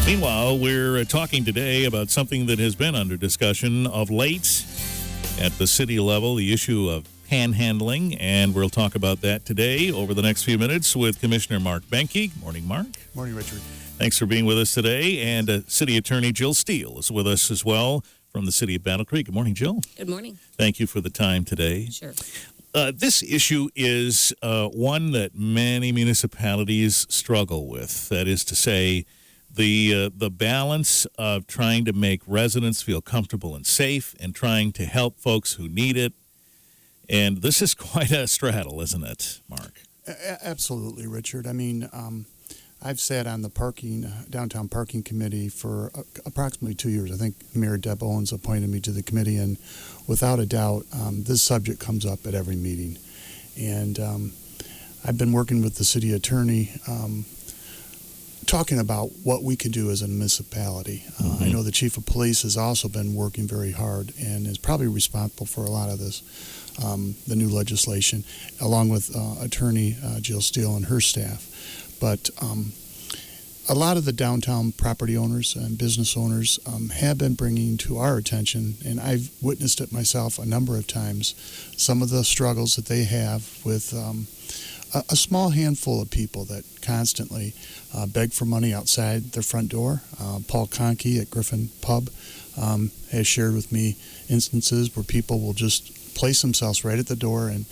Meanwhile, we're talking today about something that has been under discussion of late at the city level, the issue of panhandling, and we'll talk about that today over the next few minutes with Commissioner Mark Behnke. Good morning, Mark. Morning, Richard. Thanks for being with us today. And City Attorney Jill Steele is with us as well from the city of Battle Creek. Good morning, Jill. Good morning. Thank you for the time today. Sure. This issue is one that many municipalities struggle with. That is to say, the balance of trying to make residents feel comfortable and safe and trying to help folks who need it. And this is quite a straddle, isn't it, Mark? Absolutely, Richard. I mean, I've sat on the downtown parking committee for approximately 2 years. I think Mayor Deb Owens appointed me to the committee, and without a doubt, this subject comes up at every meeting. And I've been working with the city attorney talking about what we can do as a municipality. I know the chief of police has also been working very hard and is probably responsible for a lot of this, the new legislation, along with attorney Jill Steele and her staff. But a lot of the downtown property owners and business owners have been bringing to our attention, and I've witnessed it myself a number of times, some of the struggles that they have with a small handful of people that constantly beg for money outside their front door. Paul Conkey at Griffin Pub has shared with me instances where people will just place themselves right at the door and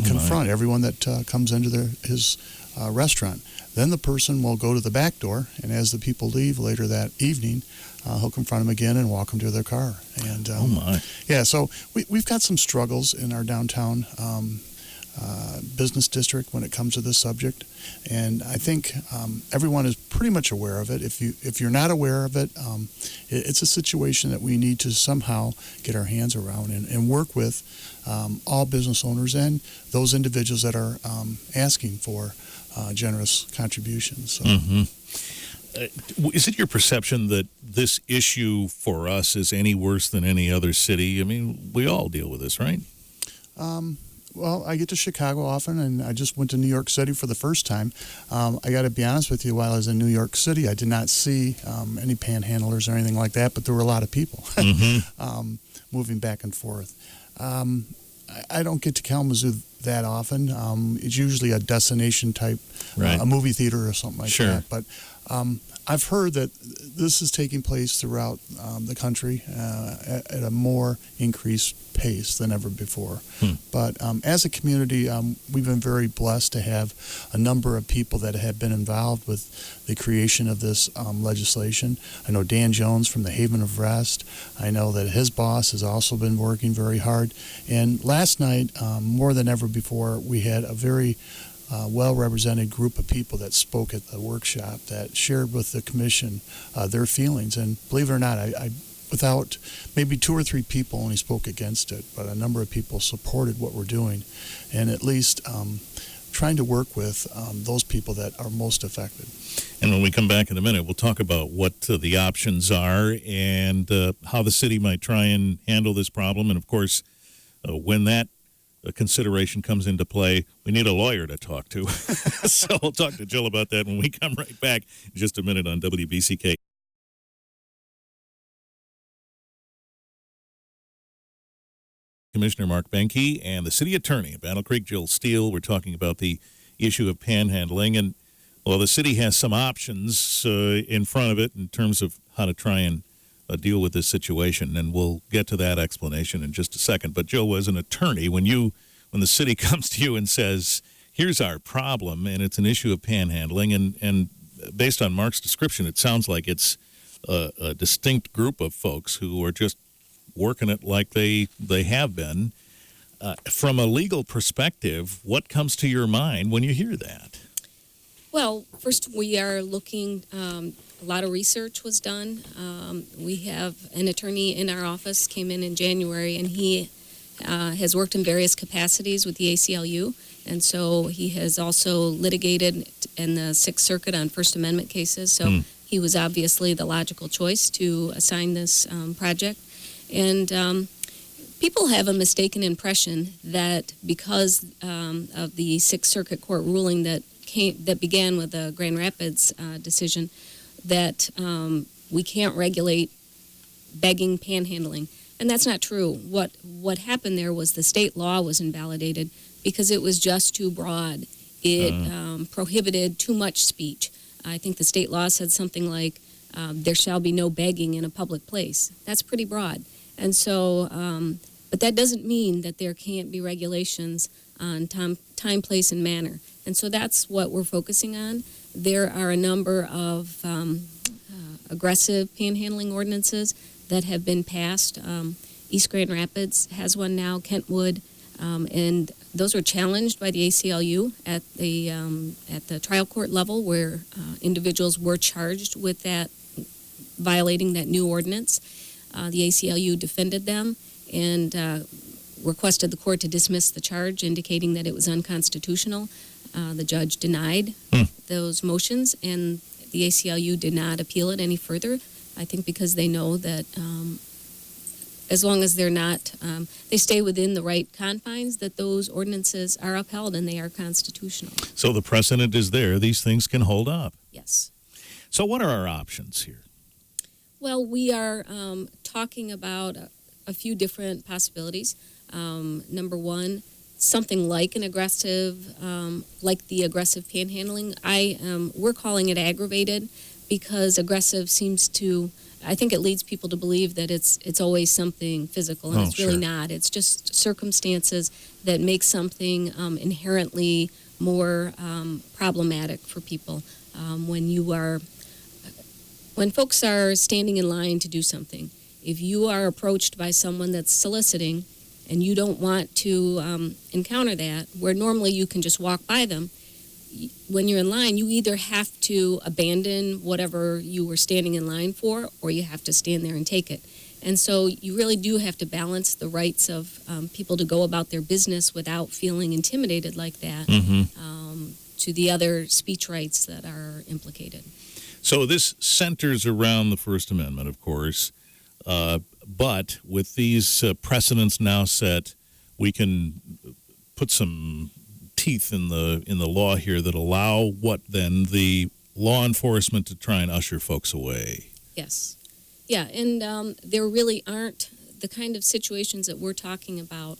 confront everyone that comes into his restaurant. Then the person will go to the back door, and as the people leave later that evening, he'll confront them again and walk them to their car. And yeah, so we've got some struggles in our downtown business district when it comes to this subject, and I think everyone is pretty much aware of it. If you're not aware of it, it's a situation that we need to somehow get our hands around and work with all business owners and those individuals that are asking for generous contributions. So. Is it your perception that this issue for us is any worse than any other city? I mean, we all deal with this, right? Well, I get to Chicago often, and I just went to New York City for the first time. I got to be honest with you, while I was in New York City, I did not see any panhandlers or anything like that, but there were a lot of people moving back and forth. I don't get to Kalamazoo that often. It's usually a destination type, a movie theater or something like that. But I've heard that this is taking place throughout the country at a more increased pace than ever before. But as a community, we've been very blessed to have a number of people that have been involved with the creation of this legislation. I know Dan Jones from the Haven of Rest. I know that his boss has also been working very hard. And last night, more than ever before, we had a very well-represented group of people that spoke at the workshop that shared with the commission their feelings. And believe it or not, I without maybe 2 or 3 people only spoke against it, but a number of people supported what we're doing, and at least trying to work with those people that are most affected. And when we come back in a minute, we'll talk about what the options are and how the city might try and handle this problem. And, of course, when that consideration comes into play, we need a lawyer to talk to. So we'll talk to Jill about that when we come right back in just a minute on WBCK. Commissioner Mark Behnke and the city attorney of Battle Creek, Jill Steele. We're talking about the issue of panhandling. And, well, the city has some options in front of it in terms of how to try and deal with this situation, and we'll get to that explanation in just a second. But Joe, as an attorney, when the city comes to you and says, here's our problem, and it's an issue of panhandling, and based on Mark's description, it sounds like it's a distinct group of folks who are just working it like they have been. From a legal perspective, what comes to your mind when you hear that? Well, first we are looking, a lot of research was done. We have an attorney in our office, came in January, and he has worked in various capacities with the ACLU, and so he has also litigated in the Sixth Circuit on First Amendment cases, so he was obviously the logical choice to assign this project. And people have a mistaken impression that because of the Sixth Circuit Court ruling that began with the Grand Rapids decision, that we can't regulate begging, panhandling, and that's not true. What happened there was the state law was invalidated because it was just too broad. It prohibited too much speech. I think the state law said something like, there shall be no begging in a public place. That's pretty broad. And so, but that doesn't mean that there can't be regulations on time, place, and manner. And so that's what we're focusing on. There are a number of aggressive panhandling ordinances that have been passed. East Grand Rapids has one now, Kentwood, and those were challenged by the ACLU at the trial court level, where individuals were charged with that, violating that new ordinance. The ACLU defended them and requested the court to dismiss the charge, indicating that it was unconstitutional. The judge denied those motions, and the ACLU did not appeal it any further. I think because they know that as long as they're not, they stay within the right confines, that those ordinances are upheld and they are constitutional. So the precedent is there. These things can hold up. Yes. So what are our options here? Well, we are talking about a few different possibilities. Number one, something like an aggressive, like the aggressive panhandling. We're calling it aggravated because aggressive seems to, I think it leads people to believe that it's always something physical, and it's really not. It's just circumstances that make something inherently more problematic for people. When folks are standing in line to do something, if you are approached by someone that's soliciting and you don't want to encounter that, where normally you can just walk by them, when you're in line, you either have to abandon whatever you were standing in line for, or you have to stand there and take it. And so you really do have to balance the rights of people to go about their business without feeling intimidated like that to the other speech rights that are implicated. So this centers around the First Amendment, of course, but with these precedents now set, we can put some teeth in the law here that allow what then the law enforcement to try and usher folks away. Yes. Yeah, and there really aren't the kind of situations that we're talking about.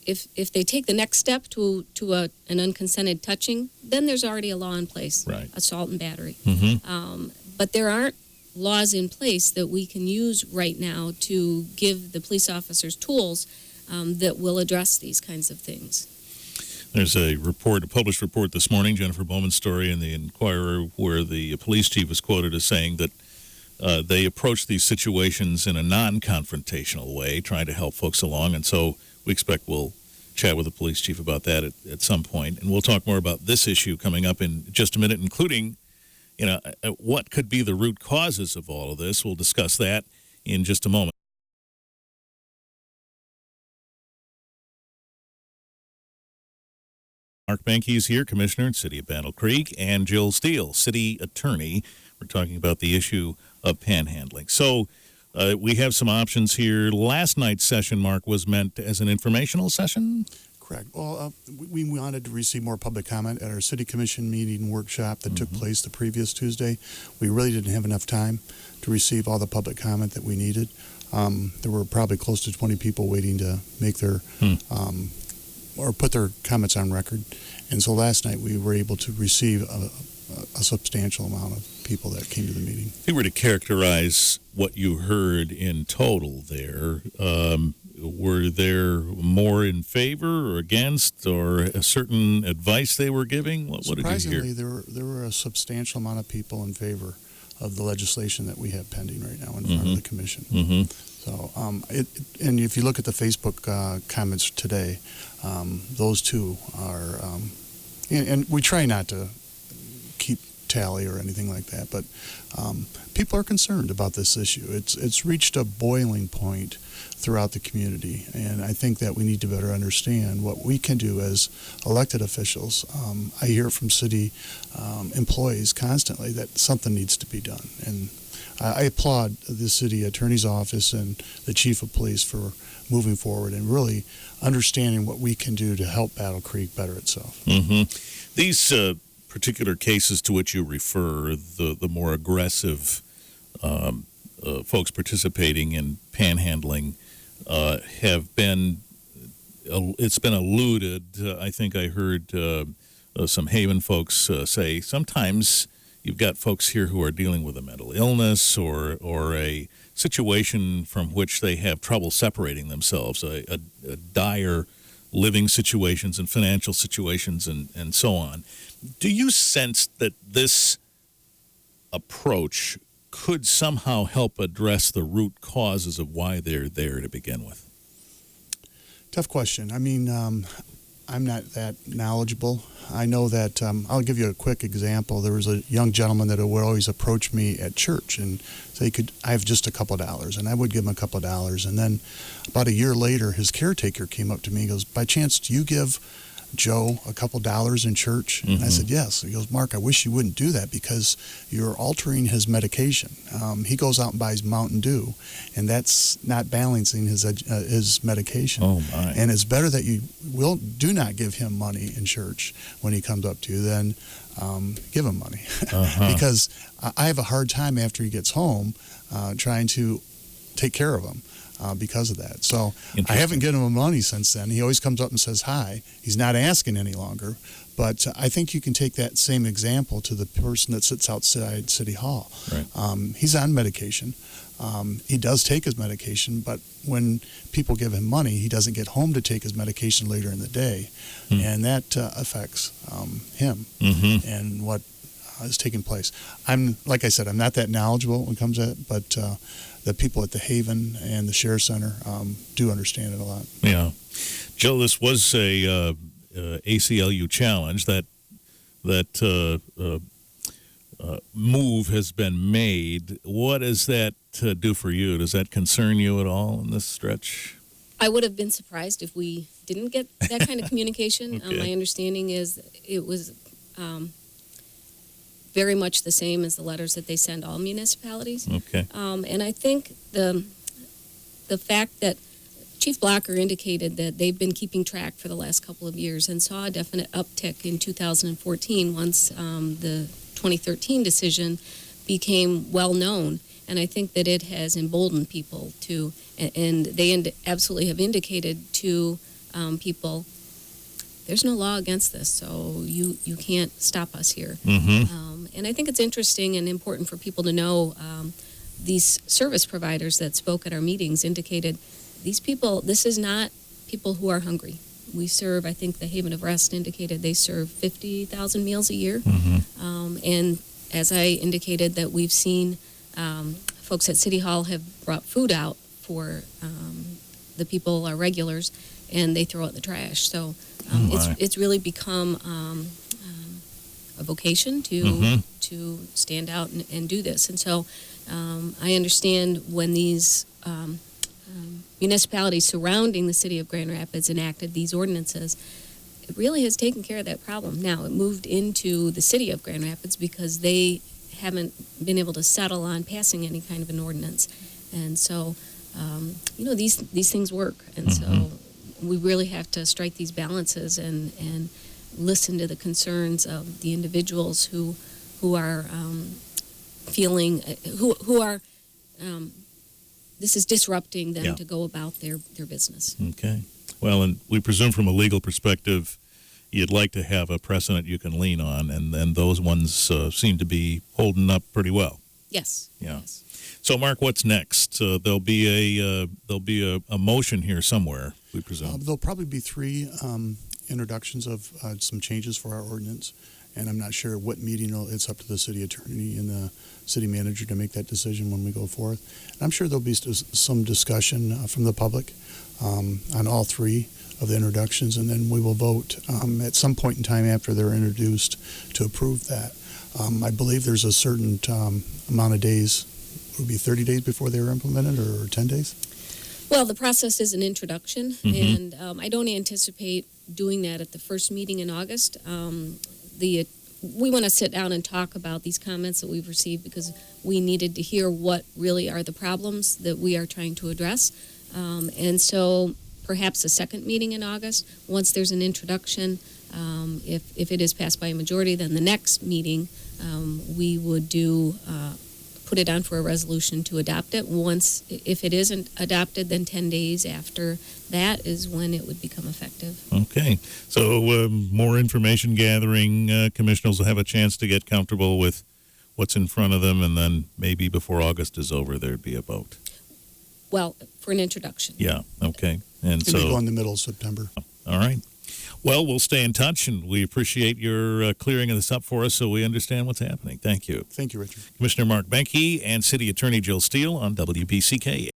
If they take the next step to an unconsented touching, then there's already a law in place, right. Assault and battery. Mm-hmm. But there aren't laws in place that we can use right now to give the police officers tools that will address these kinds of things. There's a published report this morning, Jennifer Bowman's story in the Inquirer, where the police chief was quoted as saying that they approach these situations in a non-confrontational way, trying to help folks along, and so we expect we'll chat with the police chief about that at some point, and we'll talk more about this issue coming up in just a minute, including, what could be the root causes of all of this. We'll discuss that in just a moment. Mark Behnke is here, Commissioner in the City of Battle Creek, and Jill Steele, City Attorney. We're talking about the issue of panhandling. So we have some options here. Last night's session, Mark, was meant as an informational session? Correct. Well, we wanted to receive more public comment at our City Commission meeting workshop that took place the previous Tuesday. We really didn't have enough time to receive all the public comment that we needed. There were probably close to 20 people waiting to make their or put their comments on record. And so last night we were able to receive a substantial amount of people that came to the meeting. If you were to characterize what you heard in total there, were there more in favor or against, or a certain advice they were giving? What did you hear? Surprisingly, there were a substantial amount of people in favor of the legislation that we have pending right now in front of the commission. So, and if you look at the Facebook comments today, those two are, and we try not to keep tally or anything like that, but people are concerned about this issue. It's reached a boiling point throughout the community, and I think that we need to better understand what we can do as elected officials. I hear from city employees constantly that something needs to be done, and I applaud the city attorney's office and the chief of police for moving forward and really understanding what we can do to help Battle Creek better itself. These particular cases to which you refer, the more aggressive folks participating in panhandling have been, it's been alluded, I think I heard some Haven folks say, sometimes you've got folks here who are dealing with a mental illness or a situation from which they have trouble separating themselves, a dire living situations and financial situations and so on. Do you sense that this approach could somehow help address the root causes of why they're there to begin with? Tough question. I mean, I'm not that knowledgeable. I know that I'll give you a quick example. There was a young gentleman that would always approach me at church and say, I have just a couple of dollars, and I would give him a couple of dollars. And then about a year later, his caretaker came up to me and goes, by chance, do you give Joe a couple dollars in church? And I said, yes. He goes, Mark, I wish you wouldn't do that because you're altering his medication. He goes out and buys Mountain Dew, and that's not balancing his medication. Oh, my. And it's better that you do not give him money in church when he comes up to you than give him money. Because I have a hard time after he gets home trying to take care of him. Because of that. So I haven't given him money since then. He always comes up and says hi. He's not asking any longer. But I think you can take that same example to the person that sits outside City Hall. Right. He's on medication. He does take his medication, but when people give him money, he doesn't get home to take his medication later in the day. And that affects him and what is taking place. Like I said, I'm not that knowledgeable when it comes to it, but the people at the Haven and the Share Center do understand it a lot. Yeah. Jill, this was a ACLU challenge. That move has been made. What does that do for you? Does that concern you at all in this stretch? I would have been surprised if we didn't get that kind of communication. Okay. My understanding is it was very much the same as the letters that they send all municipalities. Okay. And I think the fact that Chief Blocker indicated that they've been keeping track for the last couple of years and saw a definite uptick in 2014 once the 2013 decision became well known. And I think that it has emboldened people to, and they absolutely have indicated to people, there's no law against this, so you can't stop us here. And I think it's interesting and important for people to know these service providers that spoke at our meetings indicated these people, this is not people who are hungry. We serve, I think the Haven of Rest indicated they serve 50,000 meals a year. And as I indicated that we've seen folks at City Hall have brought food out for the people, our regulars, and they throw it in the trash. So it's really become a vocation to stand out and do this. And so I understand when these municipalities surrounding the city of Grand Rapids enacted these ordinances, it really has taken care of that problem. Now, it moved into the city of Grand Rapids because they haven't been able to settle on passing any kind of an ordinance. And so, these things work. And so we really have to strike these balances and listen to the concerns of the individuals who are feeling, who are, this is disrupting them to go about their business. Okay. Well, and we presume from a legal perspective, you'd like to have a precedent you can lean on, and then those ones seem to be holding up pretty well. Yes. Yeah. Yes. So, Mark, what's next? There'll be a motion here somewhere, we presume. There'll probably be 3 introductions of some changes for our ordinance, and I'm not sure what meeting it's up to the city attorney and the city manager to make that decision when we go forth. And I'm sure there'll be some discussion from the public on all 3 of the introductions, and then we will vote at some point in time after they're introduced to approve that. I believe there's a certain amount of days. It would be 30 days before they were implemented, or 10 days? Well, the process is an introduction, and I don't anticipate doing that at the first meeting in August. We want to sit down and talk about these comments that we've received because we needed to hear what really are the problems that we are trying to address. And so perhaps a second meeting in August, once there's an introduction, If it is passed by a majority, then the next meeting we would put it on for a resolution to adopt it. Once, if it isn't adopted, then 10 days after that is when it would become effective. Okay. So more information gathering. Commissioners will have a chance to get comfortable with what's in front of them, and then maybe before August is over, there'd be a vote. Well, for an introduction. Yeah. Okay. And Maybe so, go in the middle of September. all right. Well, we'll stay in touch, and we appreciate your clearing this up for us so we understand what's happening. Thank you. Thank you, Richard. Commissioner Mark Behnke and City Attorney Jill Steele on WBCK.